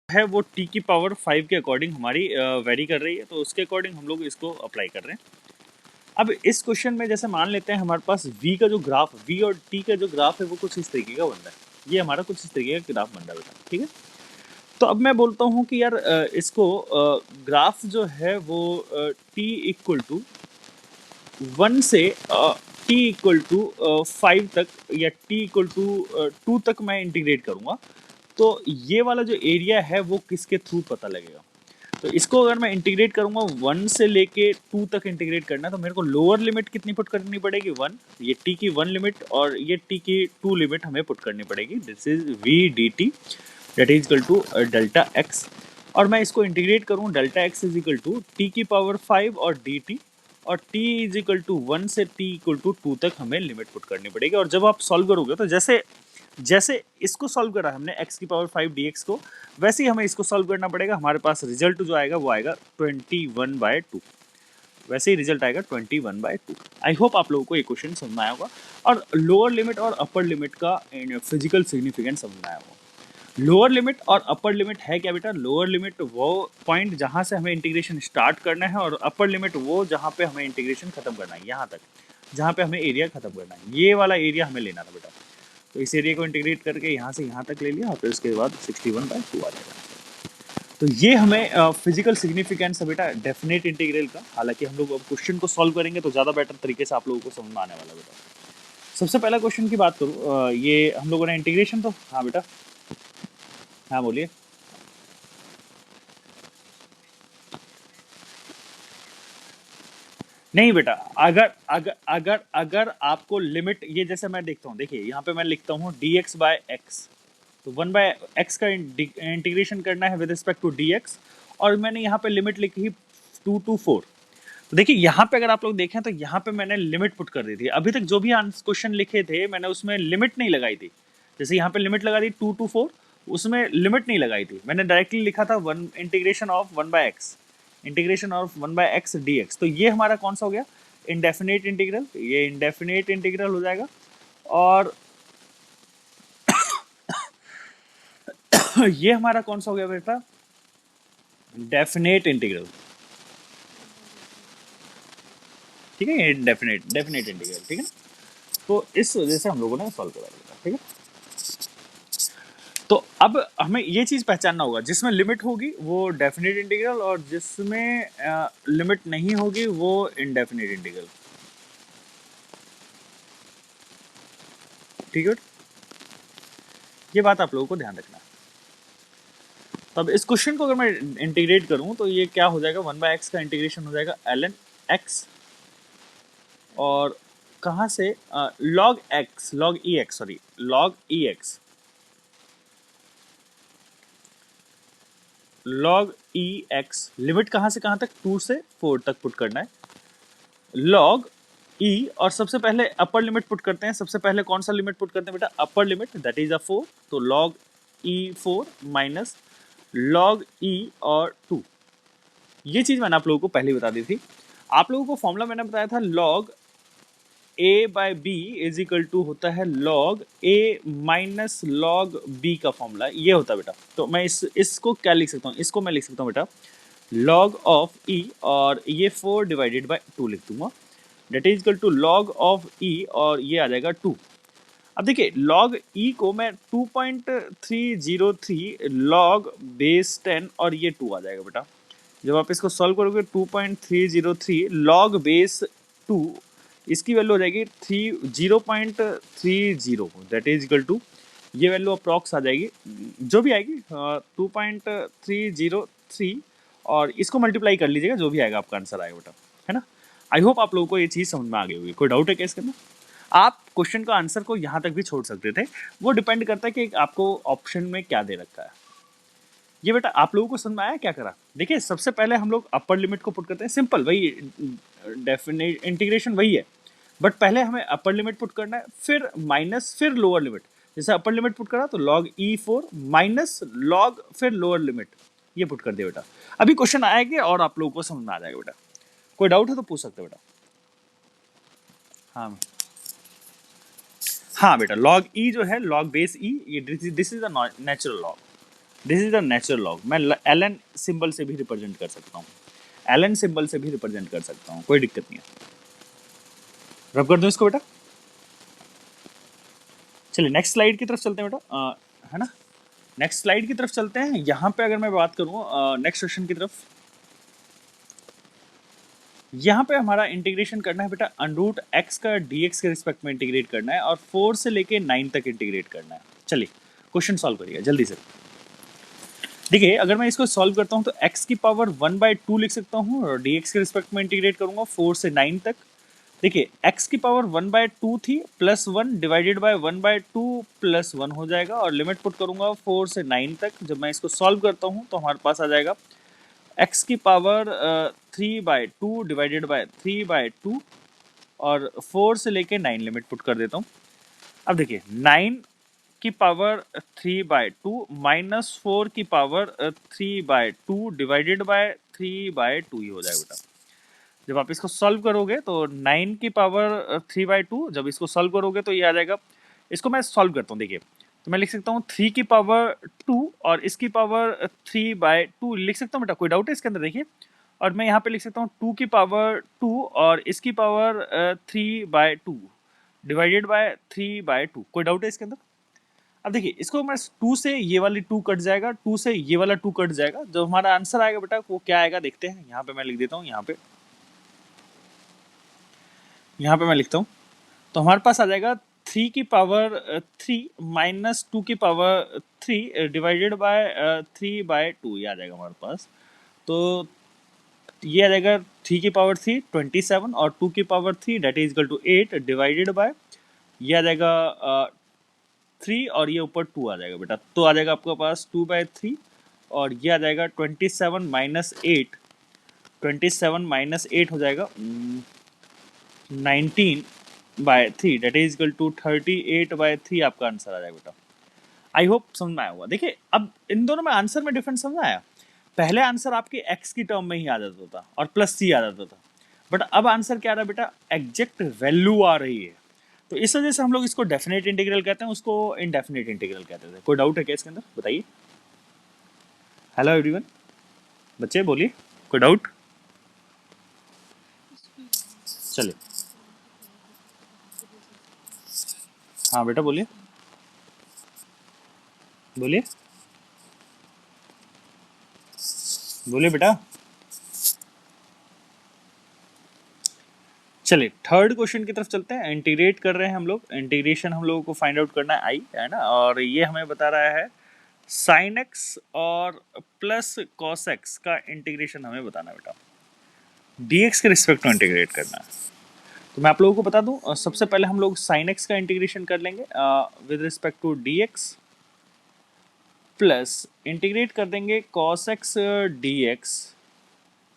है वो t की पावर 5 के अकॉर्डिंग हमारी वेरी कर रही है, तो उसके अकॉर्डिंग हम लोग इसको अप्लाई कर रहे हैं। अब इस क्वेश्चन में जैसे मान लेते हैं हमारे पास v का जो ग्राफ, v और t का जो ग्राफ है वो कुछ इस तरीके का बन रहा है। ये हमारा कुछ इस तरीके का ग्राफ बन रहा है बेटा, ठीक है। तो अब मैं बोलता हूँ कि यार इसको ग्राफ जो है वो t इक्वल टू 1 से t इक्वल टू 5 तक या t इक्वल टू 2 तक मैं इंटीग्रेट करूँगा। तो ये वाला जो एरिया है वो किसके थ्रू पता लगेगा। तो इसको अगर मैं इंटीग्रेट करूंगा 1 से लेके 2 तक इंटीग्रेट करना है, तो मेरे को लोअर लिमिट कितनी पुट करनी पड़ेगी 1, ये t की 1 लिमिट और ये t की 2 लिमिट हमें पुट करनी पड़ेगी। This is v dt that is equal to delta x, और मैं इसको इंटीग्रेट करूँ delta x is equal to t की पावर 5 और dt, और t इज इक्वल टू 1 से t इक्वल टू 2 तक हमें लिमिट पुट करनी पड़ेगी। और जब आप सॉल्व करोगे तो जैसे जैसे इसको सॉल्व करा हमने x की पावर 5 dx को, वैसे ही हमें इसको सॉल्व करना पड़ेगा। हमारे पास रिजल्ट जो आएगा वो आएगा 21/2, वैसे ही रिजल्ट आएगा 21/2। आई होप आप लोगों को ये क्वेश्चन समझ में आया होगा और लोअर लिमिट और अपर लिमिट का फिजिकल सिग्निफिकेंस समझ में आया होगा। लोअर लिमिट और अपर लिमिट है क्या बेटा? लोअर लिमिट वो पॉइंट जहां से हमें इंटीग्रेशन स्टार्ट करना है, और अपर लिमिट वो जहां पे हमें इंटीग्रेशन खत्म करना है, यहाँ तक जहां पे हमें एरिया खत्म करना है, ये वाला एरिया हमें लेना था बेटा। तो इस एरिया को इंटीग्रेट करके यहाँ से यहाँ तक ले लिया, फिर उसके बाद 61/2 आ जाएगा। तो ये हमें फिजिकल सिग्निफिकेंस है बेटा डेफिनेट इंटीग्रल का। हालांकि हम लोग अब क्वेश्चन को सॉल्व करेंगे तो ज़्यादा बेटर तरीके से आप लोगों को समझ में आने वाला बेटा। सबसे पहला क्वेश्चन की बात करूँ, ये हम लोगों ने इंटीग्रेशन, तो हाँ बेटा, हाँ बोलिए। नहीं बेटा, अगर अगर अगर अगर आपको लिमिट, ये जैसे मैं देखता हूँ, देखिए यहाँ पे मैं लिखता हूँ dx/x, तो 1/x का इंटीग्रेशन करना है विद रिस्पेक्ट टू dx, और मैंने यहाँ पे लिमिट लिखी 2 to 4। तो देखिए यहाँ पे अगर आप लोग देखें तो यहाँ पे मैंने लिमिट पुट कर दी थी। अभी तक जो भी क्वेश्चन लिखे थे मैंने उसमें लिमिट नहीं लगाई थी। जैसे यहाँ पे लिमिट लगा दी 2 to 4, उसमें लिमिट नहीं लगाई थी, मैंने डायरेक्टली लिखा था integration of 1/x, integration of 1/x dx। तो ये हमारा कौन सा हो गया? Indefinite integral. ये इंडेफिनेट इंटीग्रल हो जाएगा। और ये हमारा कौन सा हो गया बेटा? डेफिनेट इंटीग्रल, ठीक है, डेफिनेट इंटीग्रल, ठीक है। तो इस वजह से हम लोगों ने सॉल्व करा दिया, ठीक है। तो अब हमें ये चीज पहचानना होगा, जिसमें लिमिट होगी वो डेफिनेट इंटीग्रल, और जिसमें लिमिट नहीं होगी वो इनडेफिनेट इंटीग्रल, ठीक है। ये बात आप लोगों को ध्यान रखना है। तब इस क्वेश्चन को अगर मैं इंटीग्रेट करूं तो ये क्या हो जाएगा? 1/x का इंटीग्रेशन हो जाएगा ln x, और कहाँ से log x, log ex, sorry log ex, log ex, limit कहाँ से कहाँ तक? 2 से 4 तक पुट करना है। log e, और सबसे पहले अपर लिमिट पुट करते हैं। सबसे पहले कौन सा लिमिट पुट करते हैं बेटा? Upper limit, that is 4। तो log e4 minus log e और 2, ये चीज मैंने आप लोगों को पहले बता दी थी। आप लोगों को फॉर्मूला मैंने बताया था log a/b is equal to होता है log a minus log b का फॉर्मूला ये होता है बेटा। तो मैं इसको क्या लिख सकता हूँ? इसको मैं लिख सकता हूँ बेटा log ऑफ e, और ये 4/2 लिख दूंगा, that is equal to log of e, और ये आ जाएगा 2। अब देखिए log e को मैं 2.303 log बेस 10, और ये 2 आ जाएगा बेटा। जब आप इसको सॉल्व करोगे 2.303 log बेस 2, इसकी वैल्यू हो जाएगी 0.30, दैट इज इक्वल टू, ये वैल्यू अप्रॉक्स आ जाएगी, जो भी आएगी 2.303, और इसको मल्टीप्लाई कर लीजिएगा, जो भी आएगा आपका आंसर आएगा बेटा, है ना। आई होप आप लोगों को ये चीज़ समझ में आ गई होगी। कोई डाउट है क्या इसके अंदर? आप क्वेश्चन का आंसर को यहाँ तक भी छोड़ सकते थे, वो डिपेंड करता है कि आपको ऑप्शन में क्या दे रखा है। ये बेटा आप लोगों को समझ में आया क्या करा? देखिए सबसे पहले हम लोग अपर लिमिट को पुट करते हैं, सिंपल वही डेफिनेट इंटीग्रेशन वही है, बट पहले हमें अपर लिमिट पुट करना है, फिर माइनस, फिर लोअर लिमिट। जैसे अपर लिमिट पुट करा तो log e4 माइनस log फिर लोअर लिमिट, ये पुट कर दिया बेटा। अभी क्वेश्चन आएगा और आप लोगों को समझ में आ जाएगा बेटा। कोई डाउट है तो पूछ सकते हो बेटा। हाँ हाँ बेटा, log e जो है log बेस e, ये this is a natural log, this is the natural log. मैं ln सिंबल से भी रिप्रेजेंट कर सकता हूँ, ln सिंबल से भी रिप्रेजेंट कर सकता हूँ, कोई दिक्कत नहीं है। रब कर दूं इसको बेटा। चलिए नेक्स्ट स्लाइड की तरफ चलते हैं बेटा, है ना। नेक्स्ट स्लाइड की तरफ चलते हैं। यहाँ पे अगर मैं बात करूँ नेक्स्ट क्वेश्चन की तरफ, यहाँ पे हमारा इंटीग्रेशन करना है बेटा, अनरूट एक्स का dx के रिस्पेक्ट में इंटीग्रेट करना है और 4 से लेके 9 तक इंटीग्रेट करना है। चलिए क्वेश्चन सॉल्व करिए जल्दी से। देखिए अगर मैं इसको सॉल्व करता हूँ तो x की पावर 1/2 लिख सकता हूँ और dx के रिस्पेक्ट में इंटीग्रेट करूंगा 4 से 9 तक। देखिए x की पावर 1/2 थी, +1 डिवाइडेड बाय 1/2 +1 हो जाएगा और लिमिट पुट करूंगा 4 से 9 तक। जब मैं इसको सॉल्व करता हूँ तो हमारे पास आ जाएगा x की पावर 3/2 डिवाइडेड बाय 3/2 और 4 से लेके 9 लिमिट पुट कर देता हूँ। अब देखिए 9 की पावर 3/2 माइनस 4 की पावर 3/2 डिवाइडेड बाय 3/2 ही हो जाएगा बेटा। जब आप इसको सॉल्व करोगे तो 9 की पावर 3/2, जब इसको सॉल्व करोगे तो ये आ जाएगा। इसको मैं सॉल्व करता हूँ, देखिए तो मैं लिख सकता हूँ 3 की पावर 2 और इसकी पावर 3/2 लिख सकता हूँ बेटा, कोई डाउट है इसके अंदर? देखिए और मैं यहाँ पे लिख सकता हूँ 2 की पावर 2 और इसकी पावर 3/2 डिवाइडेड बाय 3/2, कोई डाउट है इसके अंदर? अब देखिए इसको मैं 2 से ये वाली 2 कट जाएगा, 2 से ये वाला 2 कट जाएगा, जो हमारा आंसर आएगा बेटा वो क्या आएगा देखते हैं। यहाँ पे मैं लिख देता हूँ, यहाँ पे मैं लिखता हूँ तो हमारे पास आ जाएगा 3 की पावर 3 माइनस 2 की पावर 3 डिवाइडेड बाय 3/2, ये आ जाएगा हमारे पास। तो ये आ जाएगा 3 की पावर 3 27 और 2 की power 3 that is equal to 8 divided by, ये आ जाएगा 3 और ये ऊपर 2 आ जाएगा बेटा। तो आ जाएगा आपके पास 2/3 और ये आ जाएगा 27 माइनस 8, 27 माइनस 8 हो जाएगा 19/3 दैट इज इक्वल टू 38/3 आपका आंसर आ जाएगा बेटा। आई होप समझ में आया होगा। देखिए अब इन दोनों में आंसर में डिफरेंस समझ आया। पहले आंसर आपके x की टर्म में ही आ जाता था और प्लस सी आ जाता था, बट अब आंसर क्या आ रहा है बेटा, एग्जैक्ट वैल्यू आ रही है। तो इस वजह से हम लोग इसको डेफिनेट इंटीग्रल कहते हैं, उसको इनडेफिनेट इंटीग्रल कहते थे। कोई डाउट है क्या इसके अंदर, बताइए। हेलो एवरीवन, बच्चे बोलिए, कोई डाउट? चलिए हाँ बेटा बोलिए, बोलिए बोलिए बेटा। चलिए थर्ड क्वेश्चन की तरफ चलते हैं। इंटीग्रेट कर रहे हैं हम लोग, इंटीग्रेशन हम लोगों को फाइंड आउट करना है आई, है ना। और ये हमें बता रहा है साइन एक्स और प्लस कॉस एक्स का इंटीग्रेशन हमें बताना है बेटा, डीएक्स के रिस्पेक्ट में इंटीग्रेट करना है। तो मैं आप लोगों को बता दूं, सबसे पहले हम लोग साइन एक्स का इंटीग्रेशन कर लेंगे with respect to dx, plus integrate कर देंगे कॉस एक्स डीएक्स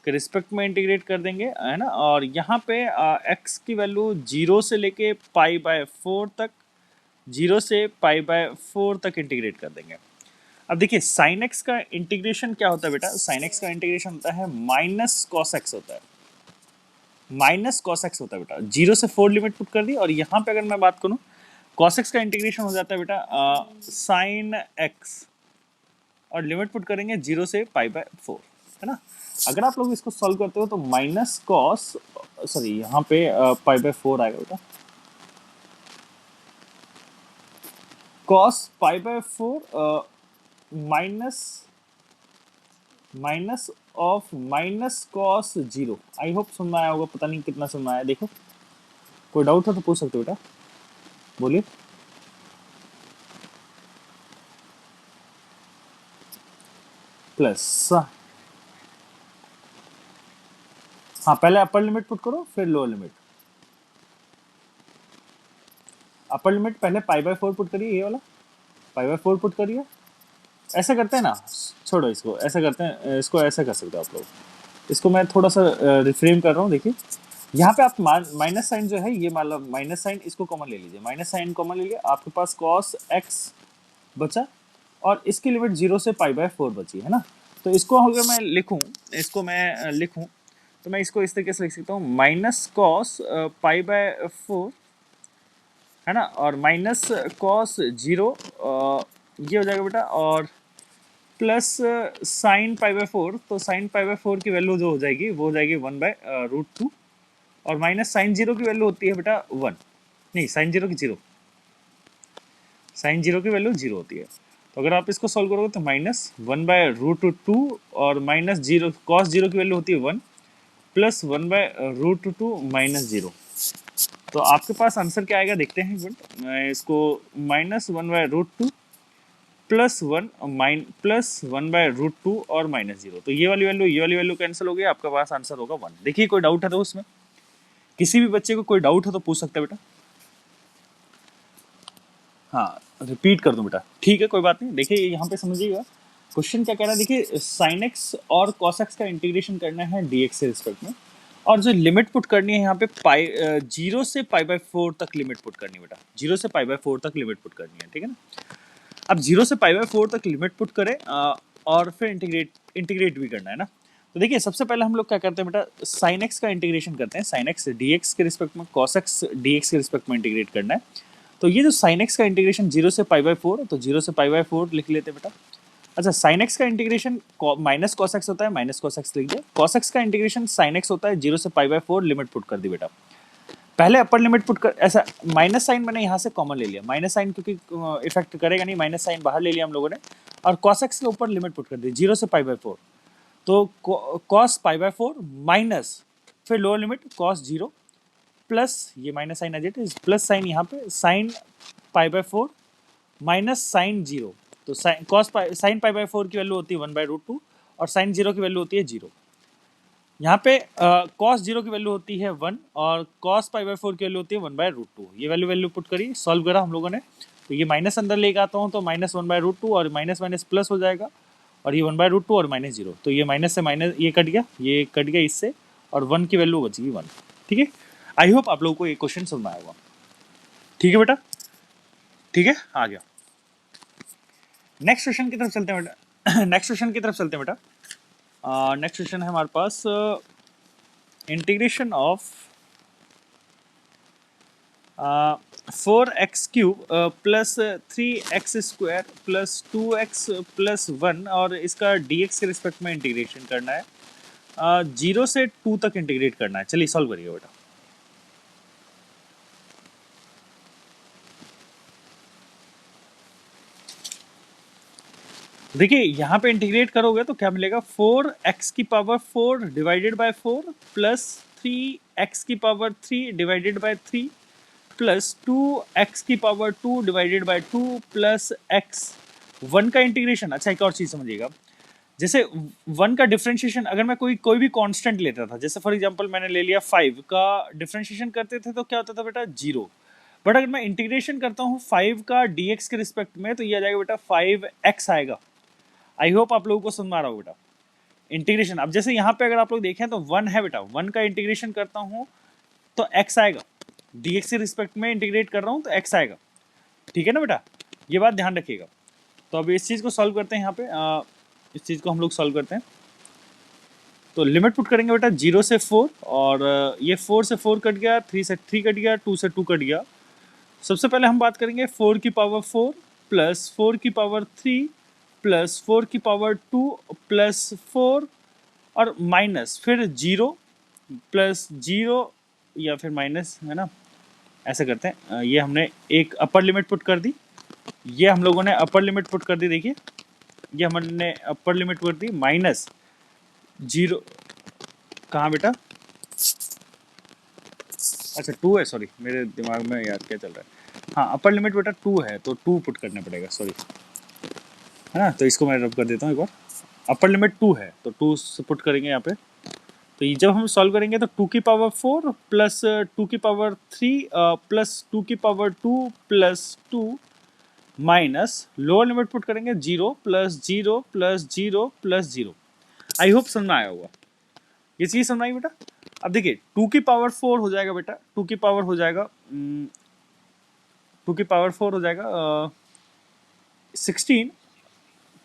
के रिस्पेक्ट में इंटीग्रेट कर देंगे, है ना। और यहाँ पे एक्स की वैल्यू 0 से लेके π/4 तक, 0 से π/4 तक इंटीग्रेट कर देंगे। अब देखिए साइन एक्स का इंटीग्रेशन क्या होता है बेटा, साइन एक्स का इंटीग्रेशन होता है माइनस कॉस एक्स होता है, माइनस कॉस एक्स होता है बेटा। 0 से 4 लिमिट पुट कर दी और यहाँ पे अगर मैं बात करूँ कॉस एक्स का इंटीग्रेशन हो जाता है बेटा साइन एक्स और लिमिट पुट करेंगे 0 से π/4, है ना। अगर आप लोग इसको सॉल्व करते हो तो माइनस कॉस, सॉरी यहाँ पे π/4 आएगा बेटा, cos π/4 minus of minus cos 0। I hope समझ में आया होगा, पता नहीं कितना समझ में आया। देखो कोई डाउट हो तो पूछ सकते हो बेटा, बोलिए। प्लस, हाँ पहले अपर लिमिट पुट करो फिर लोअर लिमिट। अपर लिमिट पहले π/4 पुट करिए, ये वाला π/4 पुट करिए। ऐसे करते हैं ना, छोड़ो इसको, ऐसे करते हैं, इसको ऐसे कर सकते हो आप लोग। इसको मैं थोड़ा सा रिफ्रेम कर रहा हूँ। देखिए यहाँ पे आप माइनस साइन जो है, ये मतलब माइनस साइन, इसको कॉमन ले लीजिए, माइनस साइन कॉमन ले लिया, आपके पास कॉस एक्स बचा और इसकी लिमिट 0 से π/4 बची, है ना। तो इसको अगर मैं लिखूँ, इसको मैं लिखूँ तो मैं इसको इस तरीके से लिख सकता हूँ, माइनस कॉस π/4, है ना, और माइनस कॉस 0 ये हो जाएगा बेटा, और प्लस साइन पाई बाय 4, तो साइन पाई बाय 4 की वैल्यू जो हो जाएगी वो हो जाएगी 1/√2, और माइनस साइन जीरो की वैल्यू होती है बेटा 1, नहीं साइन जीरो की 0, साइन जीरो की वैल्यू 0 होती है। तो अगर आप इसको सॉल्व करोगे तो -1/√2 और माइनस जीरो कॉस जीरो की वैल्यू होती है 1 प्लस 1/√2 माइनस 0। तो आपके पास आंसर क्या आएगा देखते हैं एक मिनट। मैं इसको -1/√2 +1/√2 और -0, तो ये वाली वैल्यू कैंसिल हो गई, आपके पास आंसर होगा 1। देखिए कोई डाउट है तो उसमें, किसी भी बच्चे को कोई डाउट हो तो पूछ सकता है बेटा। हाँ रिपीट कर दूं बेटा, ठीक है कोई बात नहीं। देखिए यहाँ पे समझिएगा क्वेश्चन क्या कह रहा है। देखिए साइन एक्स और कॉस एक्स का इंटीग्रेशन करना है dx के रिस्पेक्ट में, और जो लिमिट पुट करनी है यहाँ पे पाई 0 से π/4 तक लिमिट पुट करनी है बेटा, 0 से π/4 तक लिमिट पुट करनी है, ठीक है ना। अब 0 से π/4 तक लिमिट पुट करें और फिर इंटीग्रेट भी करना है ना। तो देखिए सबसे पहले हम लोग क्या करते हैं बेटा, साइन एक्स का इंटीग्रेशन करते हैं, साइन एक्स dx के रिस्पेक्ट में, कॉस एक्स dx के रिस्पेक्ट में इंटीग्रेट करना है। तो ये जो साइन एक्स का इंटीग्रेशन 0 से π/4, तो 0 से π/4 लिख लेते हैं बेटा। अच्छा साइन एक्स का इंटीग्रेशन माइनस कॉस एक्स होता है, माइनस कॉस एक्स लिख दिया। कॉस एक्स का इंटीग्रेशन साइन एक्स होता है, 0 से π/4 लिमिट पुट कर दी बेटा। पहले अपर लिमिट पुट कर, ऐसा माइनस साइन मैंने यहाँ से कॉमन ले लिया, माइनस साइन क्योंकि इफेक्ट करेगा नहीं, माइनस साइन बाहर ले लिया हम लोगों ने, और कॉस एक्स के ऊपर लिमिट पुट कर दी 0 से π/4। तो कॉस π/4 माइनस फिर लोअर लिमिट कॉस 0 प्लस ये माइनस साइन आ जाए, प्लस साइन यहाँ पे साइन π/4 माइनस साइन 0। तो साइन π/4 की वैल्यू होती है 1/√2 और साइन 0 की वैल्यू होती है 0। यहाँ पे कॉस 0 की वैल्यू होती है 1 और कॉस π/4 की वैल्यू होती है 1/√2। ये वैल्यू पुट करी, सॉल्व करा हम लोगों ने। तो ये माइनस अंदर लेके आता हूँ तो -1/√2 और माइनस माइनस प्लस हो जाएगा, और ये 1/√2 और -0, तो ये माइनस से माइनस ये कट गया इससे, और 1 की वैल्यू बचेगी 1। ठीक है, आई होप आप लोगों को ये क्वेश्चन समझ में आएगा। ठीक है बेटा, ठीक है आ गया। नेक्स्ट क्वेश्चन की तरफ चलते हैं बेटा। नेक्स्ट क्वेश्चन है हमारे पास integration of 4x³ plus 3x² plus 2x plus 1, और इसका dx के रिस्पेक्ट में इंटीग्रेशन करना है, 0 से 2 तक इंटीग्रेट करना है। चलिए सॉल्व करिए बेटा। देखिए यहाँ पे इंटीग्रेट करोगे तो क्या मिलेगा, 4x⁴ divided by 4 plus 3x⁴ divided by 3 plus 2x⁴ divided by 2 plus x। 1 का इंटीग्रेशन, अच्छा एक और चीज समझिएगा, जैसे 1 का डिफरेंशिएशन अगर मैं कोई भी कांस्टेंट लेता था, जैसे फॉर एग्जांपल मैंने ले लिया 5 का डिफरेंशिएशन करते थे तो क्या होता था बेटा 0, बट अगर मैं इंटीग्रेशन करता हूँ 5 का dx के रिस्पेक्ट में तो ये आ जाएगा बेटा 5x आएगा। आई होप आप लोगों को समझ आ रहा हो बेटा इंटीग्रेशन। अब जैसे यहाँ पे अगर आप लोग देखें तो 1 है बेटा, 1 का इंटीग्रेशन करता हूँ तो x आएगा, dx के रिस्पेक्ट में इंटीग्रेट कर रहा हूँ तो x आएगा। ठीक है ना बेटा, ये बात ध्यान रखिएगा। तो अब इस चीज़ को सॉल्व करते हैं, यहाँ पे इस चीज़ को हम लोग सॉल्व करते हैं। तो लिमिट पुट करेंगे बेटा 0 से 4, और ये 4 से 4 कट गया, 3 से 3 कट गया, 2 से 2 कट गया। सबसे पहले हम बात करेंगे 4⁴ प्लस 4⁵ प्लस 4⁴ प्लस 4 और माइनस फिर 0 प्लस 0 या फिर माइनस, है ना, ऐसे करते हैं। ये हमने एक अपर लिमिट पुट कर दी, ये हम लोगों ने अपर लिमिट पुट कर दी। देखिए ये हमने अपर लिमिट कर दी माइनस 0, कहाँ बेटा, अच्छा 2 है, सॉरी मेरे दिमाग में याद क्या चल रहा है, हाँ अपर लिमिट बेटा 2 है तो 2 पुट करना पड़ेगा, सॉरी, है ना। तो इसको मैं रब कर देता हूँ एक बार, अपर लिमिट 2 है तो 2 से पुट करेंगे यहाँ पे। तो ये जब हम सॉल्व करेंगे तो 2⁴ plus 2⁵ plus 2⁵ plus 2 minus lower limit put करेंगे 0 plus 0 plus 0 plus 0। I hope समझ में आया होगा, ये चीज़ समझ आई बेटा। अब देखिए 2⁴ हो जाएगा बेटा, 2 हो जाएगा 2⁴ हो जाएगा 16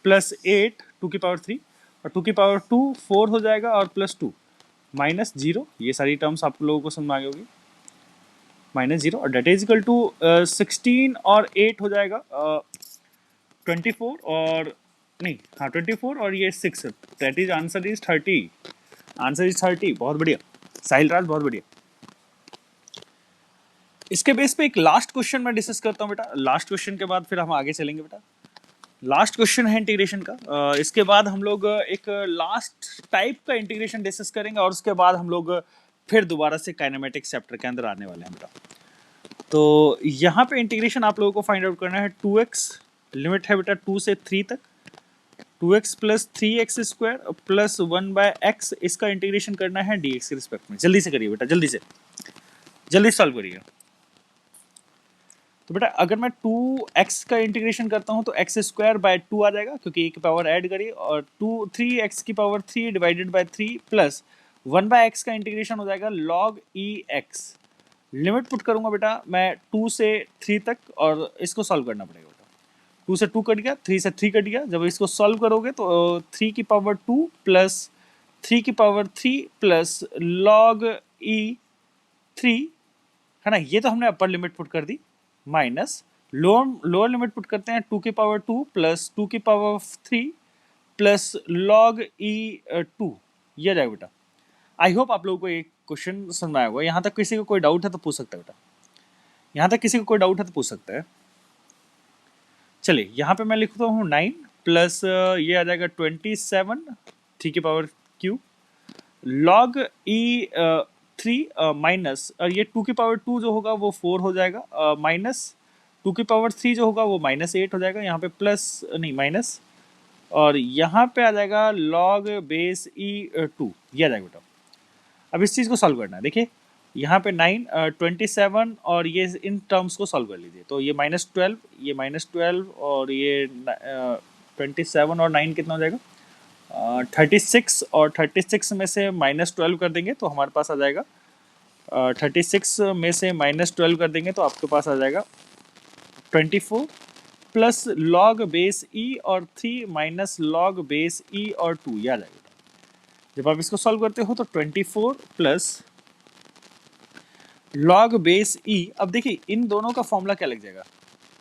प्लस 8 2⁵, और 2⁵ 4 हो जाएगा, और प्लस 2 माइनस 0। ये सारी टर्म्स आप लोगों को समझ में आ गई होगी, -0, और डेट इज इक्वल टू 16 और 8 हो जाएगा 24, और नहीं, हाँ 24 और ये 6, that is answer is 30, answer is 30। बहुत बढ़िया साहिल राज, बहुत बढ़िया। इसके बेस पे एक लास्ट क्वेश्चन मैं डिस्कस करता हूँ बेटा, लास्ट क्वेश्चन के बाद फिर हम आगे चलेंगे बेटा। लास्ट क्वेश्चन है इंटीग्रेशन का, इसके बाद हम लोग एक लास्ट टाइप का इंटीग्रेशन डिस्कस करेंगे और उसके बाद हम लोग फिर दोबारा से काइनेमेटिक्स चैप्टर के अंदर आने वाले हैं बेटा। तो यहाँ पे इंटीग्रेशन आप लोगों को फाइंड आउट करना है 2x, लिमिट है बेटा 2 से 3 तक, 2x plus 3x square plus 1/x, इसका इंटीग्रेशन करना है dx के रिस्पेक्ट में। जल्दी से करिए बेटा, जल्दी सॉल्व करिए। तो बेटा अगर मैं 2x का इंटीग्रेशन करता हूं तो x स्क्वायर बाय 2 आ जाएगा, क्योंकि एक पावर ऐड करिए, और 3x की power 3 divided by 3 plus 1/x का इंटीग्रेशन हो जाएगा log ex। लिमिट पुट करूंगा बेटा मैं 2 से 3 तक, और इसको सॉल्व करना पड़ेगा बेटा। 2 से 2 कट गया, 3 से 3 कट गया, जब इसको सॉल्व करोगे तो 3 की पावर 2 प्लस 3 की पावर 3 प्लस log e 3, है ना, ये तो हमने अपर लिमिट पुट कर दी, माइनस लोअर लिमिट पुट करते हैं 2 की पावर 2 प्लस 2 की पावर 3 प्लस log e 2, ये आ जाएगा बेटा। आई होप आप लोगों को एक क्वेश्चन समझ में आया होगा। यहाँ तक किसी को कोई डाउट है तो पूछ सकता है बेटा, यहाँ तक किसी को कोई डाउट है तो पूछ सकता है। चलिए यहाँ पे मैं लिखता हूँ 9 प्लस ये आ जाएगा 27 3 की power Q log e 3 minus, और ये 2 की पावर 2 जो होगा वो 4 हो जाएगा, माइनस 2 की पावर 3 जो होगा वो -8 हो जाएगा, यहाँ पे प्लस नहीं माइनस, और यहाँ पे आ जाएगा log बेस e 2, ये आ जाएगा बेटा। अब इस चीज़ को सॉल्व करना है, देखिए यहाँ पे 9 27 और ये इन टर्म्स को सॉल्व कर लीजिए, तो ये -12, ये -12 और ये 27 और 9 कितना हो जाएगा 36, और 36 में से -12 कर देंगे तो हमारे पास आ जाएगा 36 में से -12 कर देंगे तो आपके पास आ जाएगा 24 प्लस log बेस e और 3 माइनस log बेस e और 2, ये आ जाएगा। जब आप इसको सॉल्व करते हो तो 24 प्लस log बेस e, अब देखिए इन दोनों का फॉर्मूला क्या लग जाएगा,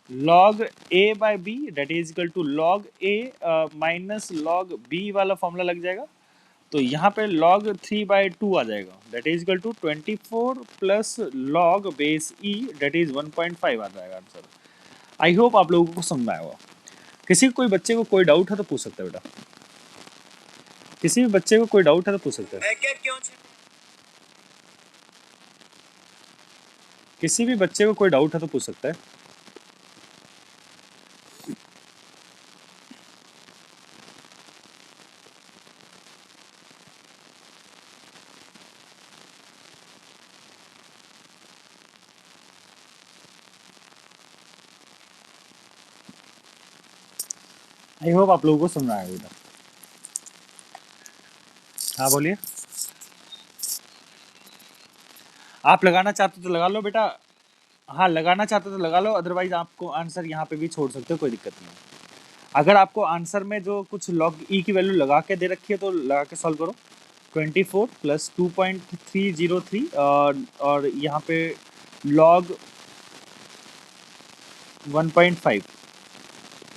log a by b that is equal to log a minus log b वाला फॉर्मूला लग जाएगा। तो यहाँ पे log 3/2 आ जाएगा, that is equal to 24 plus log base e that is 1.5 आ जाएगा आंसर। आई होप आप लोगों को समझ में आया होगा। किसी कोई बच्चे को कोई डाउट है तो पूछ सकता है बेटा, किसी भी बच्चे को कोई डाउट है तो पूछ सकता है, किसी भी बच्चे को कोई डाउट है तो पूछ सकता है। आई होप आप लोगों को समझ में आया बेटा। हाँ बोलिए, आप लगाना चाहते तो लगा लो बेटा, हाँ लगाना चाहते तो लगा लो, अदरवाइज आपको आंसर यहाँ पे भी छोड़ सकते हो, कोई दिक्कत नहीं है। अगर आपको आंसर में जो कुछ log e की वैल्यू लगा के दे रखी है तो लगा के सॉल्व करो। 24 प्लस 2.303 और यहाँ पे log 1.5,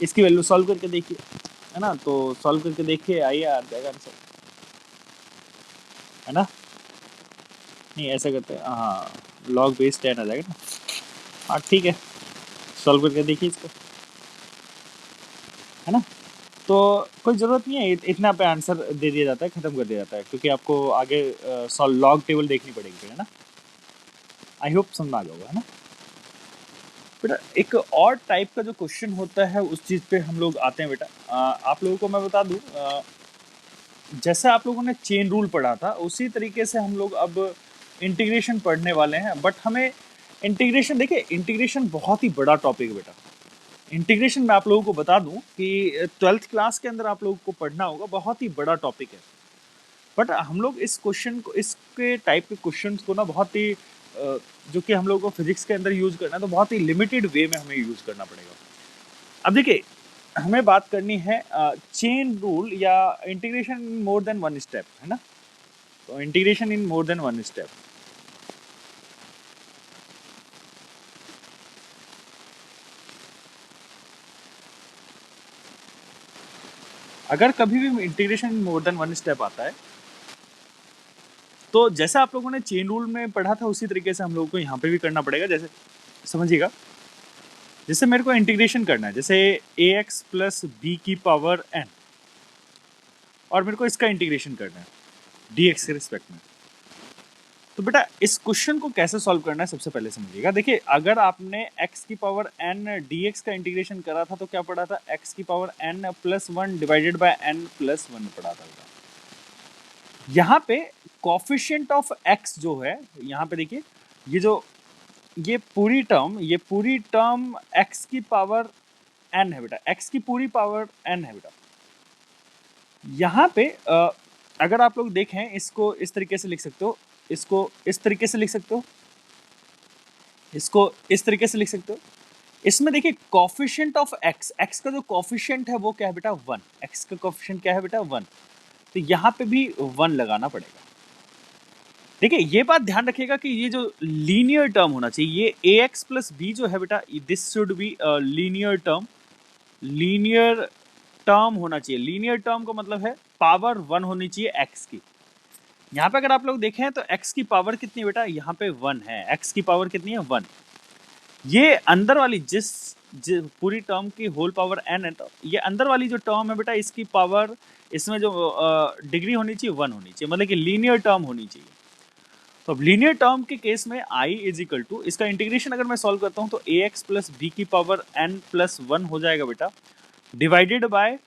इसकी वैल्यू सॉल्व करके देखिए, है ना, तो सॉल्व करके देखिए, आइए आ जाएगा आंसर, है ना। नहीं ऐसा करते हैं, हाँ log बेस 10 आ जाएगा ना, हाँ ठीक है, सॉल्व करके देखिए इसको, है ना। तो कोई ज़रूरत नहीं है इतना पे आंसर दे दिया जाता है, ख़त्म कर दिया जाता है, क्योंकि आपको आगे लॉग टेबल देखनी पड़ेगी, है ना। आई होप समझ आ जाओगा, है ना बेटा। एक और टाइप का जो क्वेश्चन होता है उस चीज़ पे हम लोग आते हैं बेटा। आप लोगों को मैं बता दूं, जैसे आप लोगों ने चेन रूल पढ़ा था उसी तरीके से हम लोग अब इंटीग्रेशन पढ़ने वाले हैं, बट हमें इंटीग्रेशन, देखिए इंटीग्रेशन बहुत ही बड़ा टॉपिक है बेटा। इंटीग्रेशन मैं आप लोगों को बता दूं कि 12th क्लास के अंदर आप लोगों को पढ़ना होगा, बहुत ही बड़ा टॉपिक है। बट हम लोग इस क्वेश्चन को, इसके टाइप के क्वेश्चंस को ना बहुत ही जो कि हम लोग को फिजिक्स के अंदर यूज करना है, तो बहुत ही लिमिटेड वे में हमें यूज करना पड़ेगा। अब देखिए हमें बात करनी है चेन रूल या integration in more than one step, है ना। तो integration in more than one step, अगर कभी भी integration more than one step आता है तो जैसा आप लोगों ने चेन रूल में पढ़ा था उसी तरीके से हम लोगों को यहाँ पे भी करना पड़ेगा। जैसे समझिएगा, जैसे मेरे को इंटीग्रेशन करना है, जैसे ax प्लस बी की पावर n, और मेरे को इसका इंटीग्रेशन करना है dx के रिस्पेक्ट में। तो बेटा इस क्वेश्चन को कैसे सॉल्व करना है सबसे पहले समझिएगा। देखिए, अगर आपने x की पावर n dx का इंटीग्रेशन करा था तो क्या पढ़ा था, x की power n plus one divided by n plus one पढ़ा था। यहाँ पे कॉफिशिएंट ऑफ x जो है, यहाँ पे देखिए ये पूरी टर्म x की पावर n है बेटा, x की पूरी पावर n है बेटा। यहाँ पे अगर आप लोग देखें, इसको इस तरीके से लिख सकते हो, इसको इस तरीके से लिख सकते हो, इसको इस तरीके से लिख सकते हो। इसमें देखिए कॉफिशिएंट ऑफ x का जो कॉफिशिएंट है वो क्या है बेटा, 1। x का कॉफिशिएंट क्या है बेटा, 1। तो यहाँ पे भी 1 लगाना पड़ेगा। देखिए ये बात ध्यान रखिएगा कि ये जो लीनियर टर्म होना चाहिए, ये ax प्लस बी जो है बेटा, this should be linear term होना चाहिए। लीनियर टर्म का मतलब है पावर 1 होनी चाहिए x की। यहाँ पे अगर आप लोग देखें तो x की पावर कितनी है बेटा, यहाँ पे 1 है। x की पावर कितनी है, 1। ये अंदर वाली जिस पूरी टर्म की होल पावर n है, तो ये अंदर वाली जो टर्म है बेटा, इसकी पावर, इसमें जो डिग्री होनी चाहिए 1 होनी चाहिए, मतलब कि लीनियर टर्म होनी चाहिए। तो अब लीनियर टर्म के केस में i इज इक्वल टू, इसका इंटीग्रेशन अगर मैं सॉल्व करता हूँ तो ax प्लस बी की पावर n प्लस 1 हो जाएगा बेटा, डिवाइडेड बाय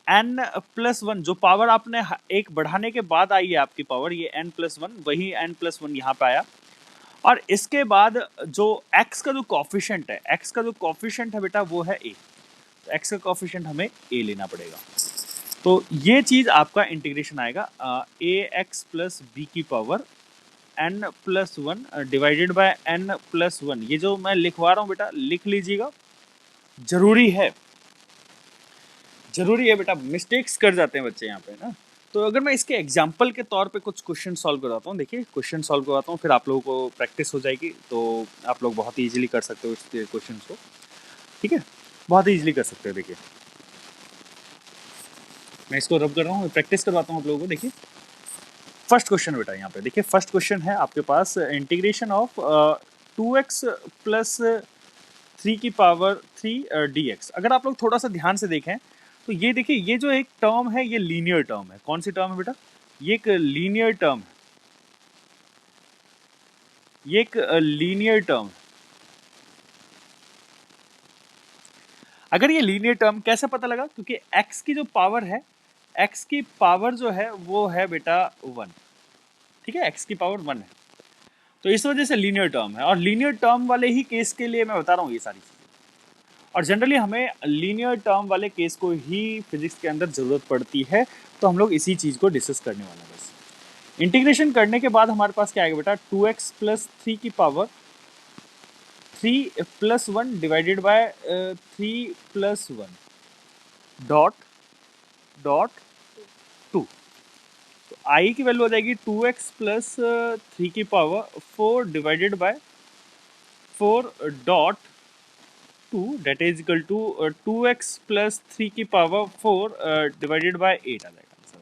n प्लस 1, जो पावर आपने एक बढ़ाने के बाद आई है आपकी पावर, ये n प्लस 1, वही n प्लस 1 यहाँ पे आया। और इसके बाद जो x का जो कॉफिशिएंट है, x का जो कॉफिशिएंट है बेटा वो है a, तो x का कॉफिशिएंट हमें a लेना पड़ेगा। तो ये चीज आपका इंटीग्रेशन आएगा ax प्लस बी की power n plus 1 divided bye n plus 1। ये जो मैं लिखवा रहा हूँ बेटा, लिख लीजिएगा, जरूरी है बेटा, मिस्टेक्स कर जाते हैं बच्चे यहाँ पे ना। तो अगर मैं इसके एग्जाम्पल के तौर पे कुछ क्वेश्चन सॉल्व करवाता हूँ, देखिए क्वेश्चन सॉल्व करवाता हूँ, फिर आप लोगों को प्रैक्टिस हो जाएगी, तो आप लोग बहुत ही ईजिली कर सकते हो इसके क्वेश्चन को, ठीक है, बहुत ही ईजिली कर सकते हो। देखिए मैं इसको रब कर रहा हूँ, प्रैक्टिस करवाता हूँ आप लोगों को। देखिए फर्स्ट क्वेश्चन बेटा, यहाँ पे देखिए फर्स्ट क्वेश्चन है आपके पास, इंटीग्रेशन ऑफ 2x प्लस 3 की पावर 3 dx। अगर आप लोग थोड़ा सा ध्यान से देखें तो ये देखिए, ये जो एक टर्म है ये लीनियर टर्म है। कौन सी टर्म है बेटा, ये एक लीनियर टर्म है, ये एक लीनियर टर्म है। अगर ये लीनियर टर्म कैसे पता लगा, क्योंकि x की जो पावर है, x की पावर जो है वो है बेटा 1, ठीक है, x की पावर 1 है, तो इस वजह से लीनियर टर्म है। और लीनियर टर्म वाले ही केस के लिए मैं बता रहा हूँ ये सारी चीजें, और जनरली हमें लीनियर टर्म वाले केस को ही फिजिक्स के अंदर जरूरत पड़ती है, तो हम लोग इसी चीज को डिस्कस करने वाले हैं। बस इंटीग्रेशन करने के बाद हमारे पास क्या आएगा बेटा, 2x प्लस 3 की power 3 plus 1 divided by 3 plus 1 dot 2। तो i की वैल्यू हो जाएगी 2x प्लस 3 की power 4 divided by 4 dot 2, that is equal to 2x plus 3 की पावर 4 डिवाइडेड बाय 8 आ जाएगा आंसर।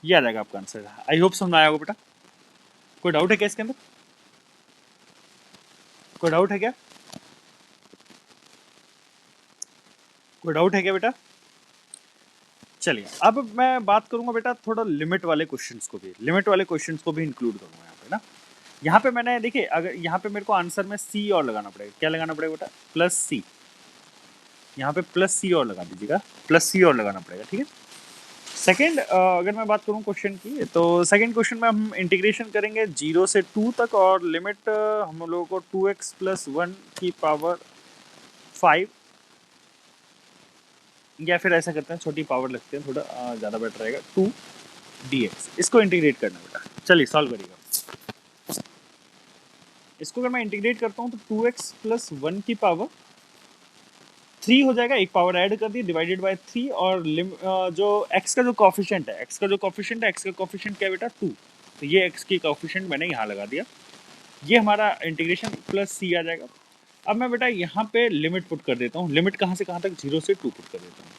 ये आ जाएगा आपका आंसर। आई होप समझ आया होगा बेटा। कोई डाउट है क्या इसके अंदर, कोई डाउट है क्या, कोई डाउट है क्या बेटा? चलिए अब मैं बात करूंगा बेटा थोड़ा लिमिट वाले क्वेश्चंस को भी, लिमिट वाले क्वेश्चंस को भी इंक्लूड करूंगा यहाँ पे ना। यहाँ पे मैंने देखिए, अगर यहाँ पे मेरे को आंसर में सी और लगाना पड़ेगा, क्या लगाना पड़ेगा बेटा, प्लस सी। यहाँ पे प्लस सी और लगा दीजिएगा, प्लस सी और लगाना पड़ेगा, ठीक है। सेकेंड अगर मैं बात करूँ क्वेश्चन की, तो सेकेंड क्वेश्चन में हम इंटीग्रेशन करेंगे 0 से 2 तक, और लिमिट हम लोगों को 2x प्लस 1 की पावर 5, या फिर ऐसा करते हैं छोटी पावर लगते हैं, थोड़ा ज़्यादा बेटर रहेगा, 2 dx, इसको इंटीग्रेट करना बेटा। चलिए सॉल्व करिएगा इसको। अगर मैं इंटीग्रेट करता हूँ तो 2x प्लस 1 की पावर 3 हो जाएगा, एक पावर ऐड कर दी, डिवाइडेड बाय 3, और जो x का जो कॉफिशिएंट है, x का कॉफिशिएंट क्या है बेटा, 2, तो ये x की कॉफिशिएंट मैंने यहाँ लगा दिया, ये हमारा इंटीग्रेशन प्लस c आ जाएगा। अब मैं बेटा यहाँ पे लिमिट पुट कर देता हूँ, लिमिट कहाँ से कहाँ तक, 0 से 2 पुट कर देता हूँ,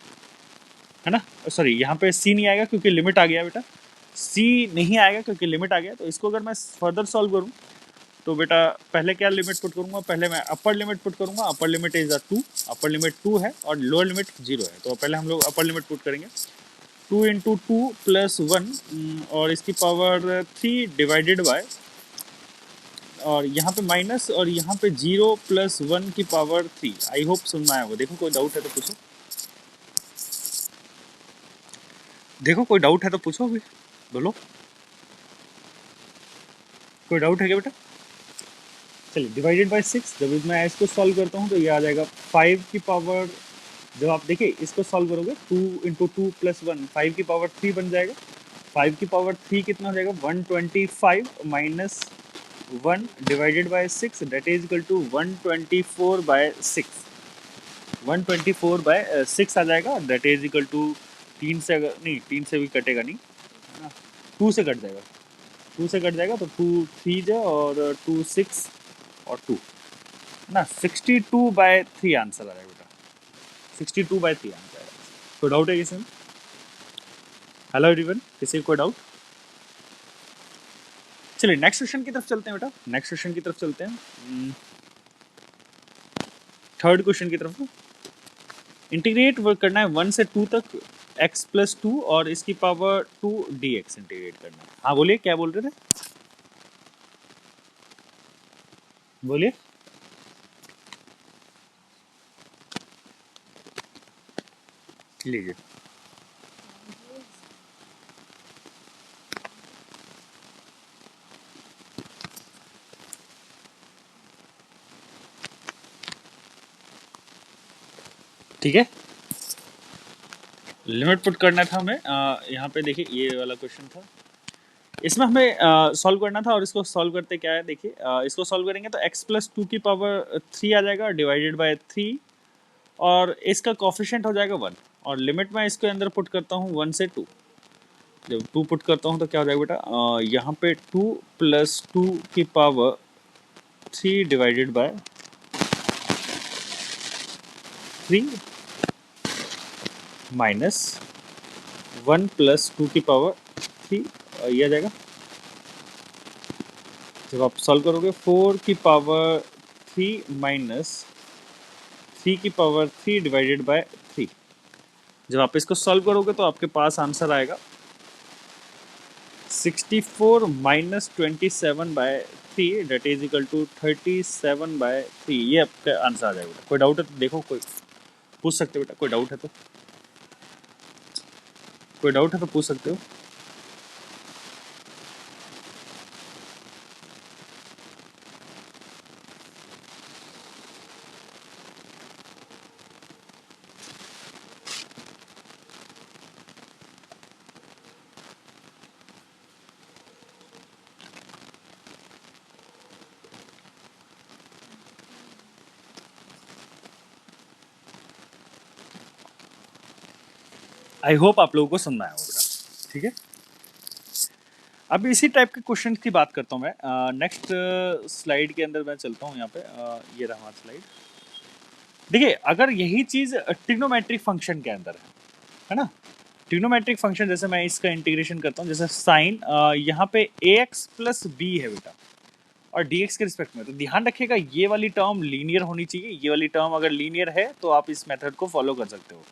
है ना। सॉरी, यहाँ पे सी नहीं आएगा क्योंकि लिमिट आ गया बेटा, सी नहीं आएगा क्योंकि लिमिट आ गया। तो इसको अगर मैं फर्दर सॉल्व करूँ तो बेटा पहले क्या लिमिट पुट करूँगा, पहले मैं अपर लिमिट पुट करूँगा। Upper limit is 2, upper limit 2 है और लोअर लिमिट 0 है। तो पहले हम लोग अपर लिमिट पुट करेंगे, 2 इंटू 2 प्लस 1 और इसकी पावर 3 डिवाइडेड बाय, और यहाँ पे माइनस और यहाँ पे 0 प्लस 1 की पावर 3। आई होप सुनना है वो। देखो कोई डाउट है तो पूछो, देखो कोई डाउट है तो पूछो अभी, बोलो कोई डाउट है क्या बेटा। चलिए, डिवाइडेड बाय 6, जब मैं इसको सॉल्व करता हूँ तो ये आ जाएगा 5 की पावर, जब आप देखिए इसको सॉल्व करोगे 2 इंटू 2 प्लस 1, 5 की पावर 3 बन जाएगा। 5 की पावर 3 कितना हो जाएगा, 125 minus 1 divided by 6 that is equal to 124 by 6। 124 by 6 आ जाएगा, दैट इज इक्वल टू 3 से, अगर नहीं 3 से भी कटेगा नहीं, है ना, 2 से कट जाएगा, 2 से कट जाएगा तो 2 3 जो और 2 6 और 2, है ना, 62 बाय 3 आंसर आ जाएगा बेटा, 62 बाय 3 आंसर आएगा। कोई डाउट है इसमें? हेलो एवरीवन, किसी को कोई डाउट? चलिए नेक्स्ट क्वेश्चन की तरफ चलते हैं बेटा, नेक्स्ट क्वेश्चन की तरफ चलते हैं, थर्ड क्वेश्चन की तरफ। इंटीग्रेट वर्क करना है 1 से 2 तक x प्लस 2 और इसकी पावर 2 dx इंटीग्रेट करना है। हाँ बोलिए, क्या बोल रहे थे, बोलिए। लीजिए, ठीक है, लिमिट पुट करना था हमें। यहाँ पे देखिए ये वाला क्वेश्चन था, इसमें हमें सॉल्व करना था और इसको सॉल्व करते क्या है देखिए, इसको सॉल्व करेंगे तो x प्लस 2 की पावर 3 आ जाएगा डिवाइडेड बाय 3 और इसका कोफिशिएंट हो जाएगा 1 और लिमिट में इसके अंदर पुट करता हूँ 1 से 2। जब 2 पुट करता हूँ तो क्या हो जाएगा बेटा, यहाँ पे 2 प्लस 2 की power 3 divided by 3 minus 1 plus 2 की पावर 3, ये आ जाएगा। जब आप सॉल्व करोगे 4 की पावर 3 माइनस 3 की पावर 3 डिवाइडेड बाय 3, जब आप इसको सॉल्व करोगे तो आपके पास आंसर आएगा 64 minus 27 by 3 that is equal to 37 by 3। ये आपका आंसर आ जाएगा बेटा। कोई डाउट है तो देखो, कोई पूछ सकते हो बेटा, कोई डाउट है तो, कोई डाउट है तो पूछ सकते हो। आई होप आप लोगों को समझना आया होगा बेटा, ठीक है। अब इसी टाइप के क्वेश्चन की बात करता हूँ मैं। नेक्स्ट स्लाइड के अंदर मैं चलता हूँ, यहाँ पे ये रहा हमारा स्लाइड। देखिए अगर यही चीज ट्रिग्नोमेट्रिक फंक्शन के अंदर है ना, ट्रिग्नोमेट्रिक फंक्शन, जैसे मैं इसका इंटीग्रेशन करता हूँ, जैसे साइन यहाँ पे ax प्लस बी है बेटा और dx के रिस्पेक्ट में, तो ध्यान रखिएगा ये वाली टर्म लीनियर होनी चाहिए। ये वाली टर्म अगर लीनियर है तो आप इस मेथड को फॉलो कर सकते हो,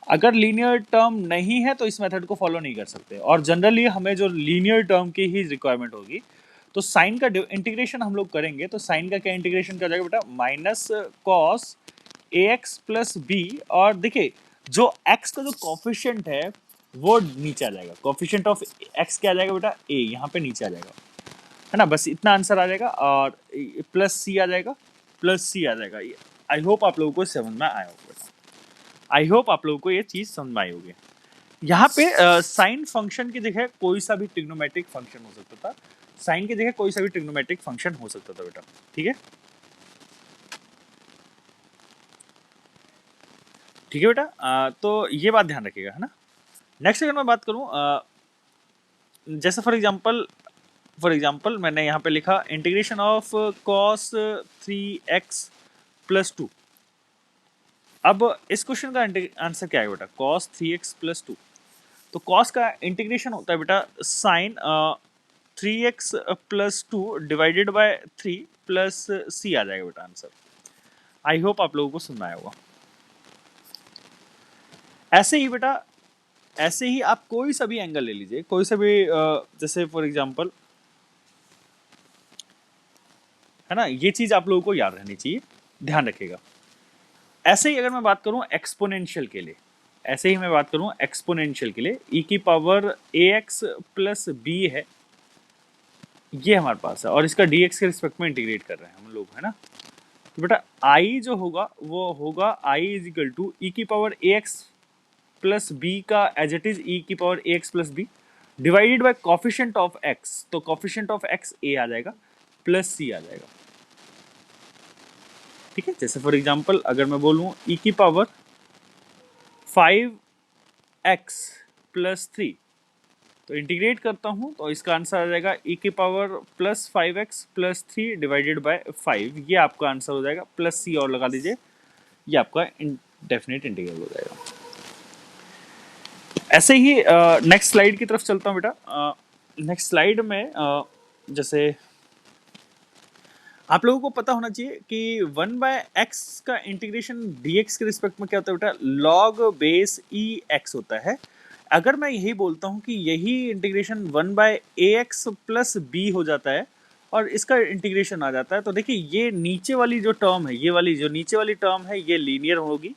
अगर लीनियर टर्म नहीं है तो इस मेथड को फॉलो नहीं कर सकते। और जनरली हमें जो लीनियर टर्म की ही रिक्वायरमेंट होगी, तो साइन का इंटीग्रेशन हम लोग करेंगे। तो साइन का क्या इंटीग्रेशन कर जाएगा बेटा, minus cos A x plus B, और देखिए जो एक्स का जो कॉफिशिएंट है वो नीचे आ जाएगा, कॉफिशिएंट ऑफ एक्स क्या आ जाएगा बेटा, ए, यहाँ पे नीचे आ जाएगा, है ना। बस इतना आंसर आ जाएगा और प्लस सी आ जाएगा, प्लस सी आ जाएगा। आई होप आप लोगों को समझ में आया होगा, आई होप आप लोगों को ये चीज समझ में आई होगी। यहाँ पे साइन फंक्शन की जगह कोई सा भी ट्रिग्नोमेट्रिक फंक्शन हो सकता था, साइन की जगह कोई सा भी ट्रिग्नोमेट्रिक फंक्शन हो सकता था बेटा, ठीक है, ठीक है बेटा। तो ये बात ध्यान रखिएगा, है ना। नेक्स्ट अगर मैं बात करूं, जैसे फॉर एग्जांपल मैंने यहाँ पे लिखा integration of cos 3x plus 2, अब इस क्वेश्चन का आंसर क्या है बेटा, cos 3x प्लस 2। तो cos का इंटीग्रेशन होता है बेटा sine 3x plus 2 divided by 3 plus c आ जाएगा बेटा आंसर। आई होप आप लोगों को सुनना आया होगा। ऐसे ही बेटा, ऐसे ही आप कोई सा भी एंगल ले लीजिए, कोई सा भी जैसे फॉर एग्जांपल, है ना, ये चीज आप लोगों को याद रहनी चाहिए, ध्यान रखिएगा। ऐसे ही अगर मैं बात करूं एक्सपोनेंशियल के लिए, ऐसे ही मैं बात करूं एक्सपोनेंशियल के लिए, e की पावर ax प्लस b है, ये हमारे पास है, और इसका dx के रिस्पेक्ट में इंटीग्रेट कर रहे हैं हम लोग, है ना। तो बेटा i जो होगा वो होगा i is equal to e की पावर ax प्लस b का एज इट इज e की power ax plus b divided by coefficient of x, तो कोफिशिएंट ऑफ x a आ जाएगा प्लस c आ जाएगा, ठीक है। जैसे फॉर एग्जांपल अगर मैं बोलूं e की पावर 5x प्लस 3, तो इंटीग्रेट करता हूं तो इसका आंसर आ जाएगा e की power plus 5x plus 3 divided by 5, ये आपका आंसर हो जाएगा, प्लस c और लगा दीजिए, ये आपका डेफिनेट इंटीग्रल हो जाएगा। ऐसे ही नेक्स्ट स्लाइड की तरफ चलता हूं बेटा। नेक्स्ट स्लाइड में जैसे आप लोगों को पता होना चाहिए कि 1/x का इंटीग्रेशन dx के रिस्पेक्ट में क्या होता है बेटा, log बेस ex होता है। अगर मैं यही बोलता हूं कि यही इंटीग्रेशन 1/ax प्लस b हो जाता है और इसका इंटीग्रेशन आ जाता है, तो देखिए ये नीचे वाली जो टर्म है, ये वाली जो नीचे वाली टर्म है, ये लीनियर होगी।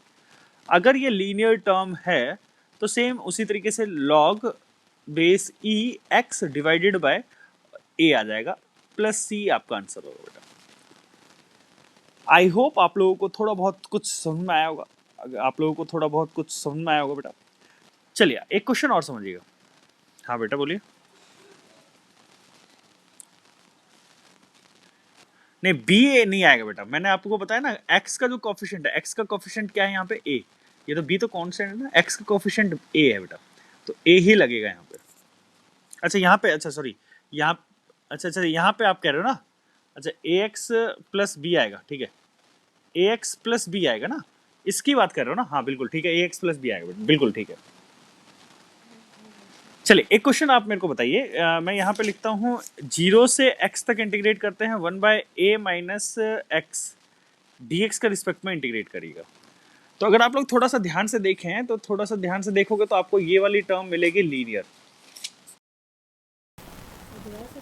अगर ये लीनियर टर्म है तो सेम उसी तरीके से log base ex divided by a आ जाएगा, प्लस c आपका आंसर होगा बेटा। आई होप आप लोगों को थोड़ा बहुत कुछ समझ में आया होगा, अगर आप लोगों को थोड़ा बहुत कुछ समझ में आया होगा बेटा। चलिए एक क्वेश्चन और समझिएगा। हाँ बेटा बोलिए। नहीं बी ए नहीं आएगा बेटा, मैंने आपको बताया ना, एक्स का जो कोफिशिएंट है, एक्स का कोफिशिएंट क्या है यहाँ पे, ए। ये तो बी तो कांस्टेंट है ना, एक्स का कोफिशिएंट ए है बेटा, तो ए ही लगेगा यहाँ पे। अच्छा यहाँ पे, अच्छा सॉरी, यहाँ, अच्छा यहाँ पे आप कह रहे हो ना, अच्छा ए एक्स प्लस बी आएगा, ठीक है, ए एक्स प्लस बी आएगा ना, इसकी बात कर रहे हो ना, हाँ बिल्कुल ठीक है, ए एक्स प्लस बी आएगा, बिल्कुल ठीक है। चलिए एक क्वेश्चन आप मेरे को बताइए, मैं यहाँ पे लिखता हूँ 0 से x तक इंटीग्रेट करते हैं 1/a minus x, D x का रिस्पेक्ट में इंटीग्रेट करिएगा। तो अगर आप लोग थोड़ा सा ध्यान से देखें, तो थोड़ा सा ध्यान से देखोगे तो आपको ये वाली टर्म मिलेगी लीनियर,